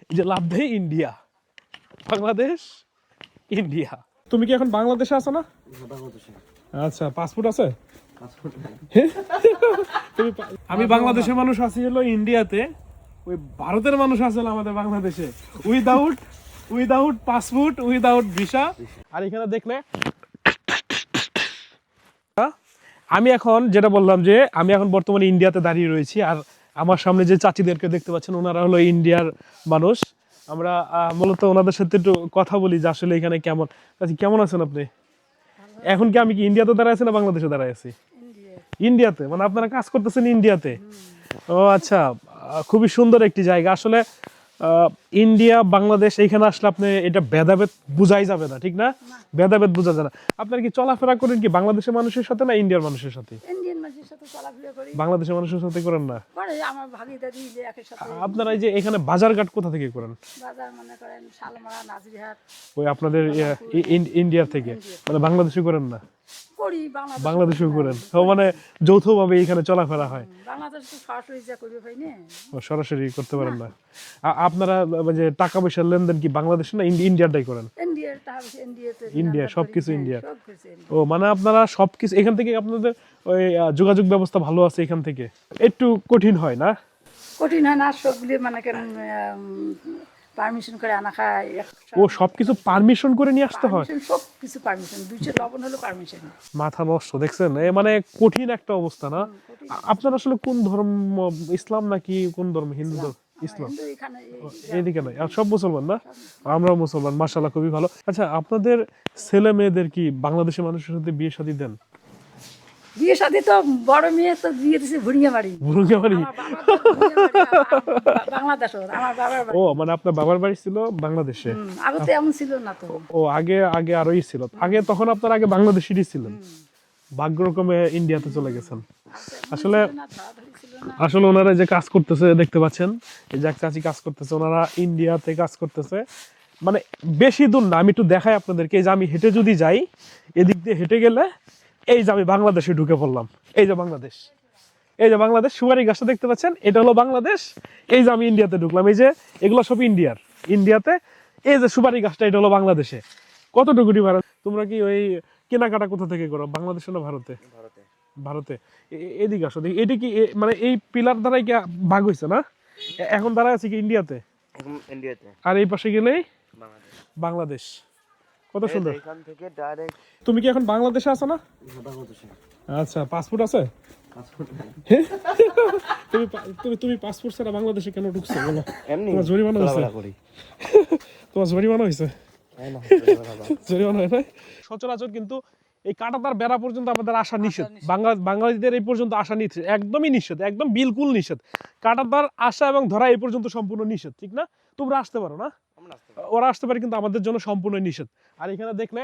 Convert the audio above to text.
এই যে লাভ দেয় ইন্ডিয়া, বাংলাদেশ, ইন্ডিয়া। তুমি কি এখন বাংলাদেশে আছো না? আচ্ছা, পাসপোর্ট আছে? আমি বাংলাদেশের মানুষ আছি হলো ইন্ডিয়াতে, ওই ভারতের মানুষ আছে আমাদের বাংলাদেশে, উইদাউট পাসপোর্ট, উইদাউট ভিসা। আর এখানে দেখলে আমি এখন যেটা বললাম যে আমি এখন বর্তমানে ইন্ডিয়াতে দাঁড়িয়ে রয়েছি, আর আমার সামনে যে চাচিদেরকে দেখতে পাচ্ছেন ওনারা হলো ইন্ডিয়ার মানুষ। আমরা মূলত ওনাদের সাথে একটু কথা বলি যে আসলে এখানে কেমন। চাচি কেমন আছেন আপনি? এখন কি আমি কি ইন্ডিয়াতে দাঁড়ায় আছি না বাংলাদেশে দাঁড়ায় আছি? ইন্ডিয়াতে। মানে আপনারা কাজ করতেছেন ইন্ডিয়াতে? ও আচ্ছা, খুবই সুন্দর একটি জায়গা আসলে। ইন্ডিয়া বাংলাদেশ এইখানে আসলে আপনি এটা ভেদাভেদ বুঝাই যাবে না, ঠিক না? ভেদাভেদ বোঝা যায় না। আপনার কি চলাফেরা করেন কি বাংলাদেশের মানুষের সাথে না ইন্ডিয়ার মানুষের সাথে? ইন্ডিয়ান মানুষের সাথে চলাফেরা করি। বাংলাদেশের মানুষের সাথে করেন না? করে আমার ভাগিদারি যে একের সাথে। আপনারা এই যে এখানে বাজারঘাট কোথা থেকে করেন? বাজার মনে করেন শালমারা, নাজিরহাট। ওই আপনাদের ইন্ডিয়া থেকে, মানে বাংলাদেশে করেন না? করি, বাংলাদেশেও করেন। ও মানে যৌথভাবে এখানে চলাফেরা হয়। বাংলাদেশ তো সরাসরি যা করবে ভাই না, ও সরাসরি করতে পারেন না। আপনারা যে টাকা পয়সার লেনদেন কি বাংলাদেশে না ইন্ডিয়াটাই করেন? ইন্ডিয়ার টাকা পয়সা ইন্ডিয়াতে। ইন্ডিয়া সবকিছু ইন্ডিয়া। সবকিছু ও মানে আপনারা সবকিছু এখান থেকে, আপনাদের ওই যোগাযোগ ব্যবস্থা ভালো আছে এখান থেকে? একটু কঠিন হয় না? কঠিন হয় না, সবগুলি মানে কেন পারমিশন করে আনা খায়। ও সবকিছু পারমিশন করে নিয়ে আসতে হয়? সবকিছু পারমিশন, 200 লবণ হলো পারমিশন। মাথা নষ্ট, দেখছেন? মানে কঠিন একটা অবস্থা না? আপনারা আসলে কোন ধর্ম, ইসলাম নাকি কোন ধর্ম? হিন্দু ধর্ম? ইসলাম। এইদিকে নাই, আর সব মুসলমান না? আমরাও মুসলমান, মাশাআল্লাহ, খুবই ভালো। আচ্ছা, আপনাদের ছেলে মেয়েদের কি বাংলাদেশের মানুষের সাথে বিয়ে শাদী দেন? বিয়ে শাদী তো বড় মেয়ে তো বিয়ে দিছে ভুড়িয়ামারি। ভুরুঙ্গাবাড়ি? বাংলাদেশ আমার বাবার বাড়ি। ও মানে আপনার বাবার বাড়ি ছিল বাংলাদেশে? আগে তো এমন ছিল না তো। ও আগে আরোই ছিল আগে, তখন আপনার আগে বাংলাদেশেরই ছিলেন, ভাগ্যক্রমে ইন্ডিয়াতে চলে গেছেন। আসলে ওনারা যে কাজ করতেছে দেখতে পাচ্ছেন, এই যে চাচি কাজ করতেছে, ওনারা ইন্ডিয়াতে কাজ করতেছে। মানে বেশি দূর না, আমি একটু দেখাই আপনাদেরকে। এই যে আমি হেঁটে যদি যাই, এদিক দিয়ে হেঁটে গেলে এই যে আমি বাংলাদেশে ঢুকে পড়লাম। এই যে বাংলাদেশ, এই যে বাংলাদেশ, সুপারি গাছটা দেখতে পাচ্ছেন, এটা হলো বাংলাদেশ। এই যে আমি ইন্ডিয়াতে ঢুকলাম, এই যে এগুলো সব ইন্ডিয়াতে। এই যে সুপারি গাছটা, এটা হলো বাংলাদেশে। কতটুকু ভারত? তোমরা কি ওই কেনাকাটা কোথা থেকে করো, বাংলাদেশে না ভারতে? ভারতে। এদিকে আসো, এটা কি মানে এই পিলার দ্বারাই কি ভাগ হয়েছে না? এখন দাঁড়ায় আছে কি ইন্ডিয়াতে? আর এই পাশে গেলেই বাংলাদেশ। কত সুন্দর। তুমি কি এখন বাংলাদেশে আছো না? আচ্ছা, পাসপোর্ট আছে? তুমি পাসপোর্ট ছাড়া বাংলাদেশে কেন ঢুকছো বলো? তোমার জরিমানা হয়েছে? তোমার জরিমানা হয়েছে? জরিমানা হয় নাই? সচরাচর কিন্তু এই কাঁটাতার বেড়া পর্যন্ত আমাদের আসা নিষেধ। বাঙালিদের এই পর্যন্ত আসা নিষেধ, একদমই নিষেধ, একদম বিলকুল নিষেধ। কাঁটাতার আসা এবং ধরা এই পর্যন্ত সম্পূর্ণ নিষেধ, ঠিক না? তোমরা আসতে পারো না, ওরা আসতে পারে, কিন্তু আমাদের জন্য সম্পূর্ণ নিষেধ। আর এখানে দেখলে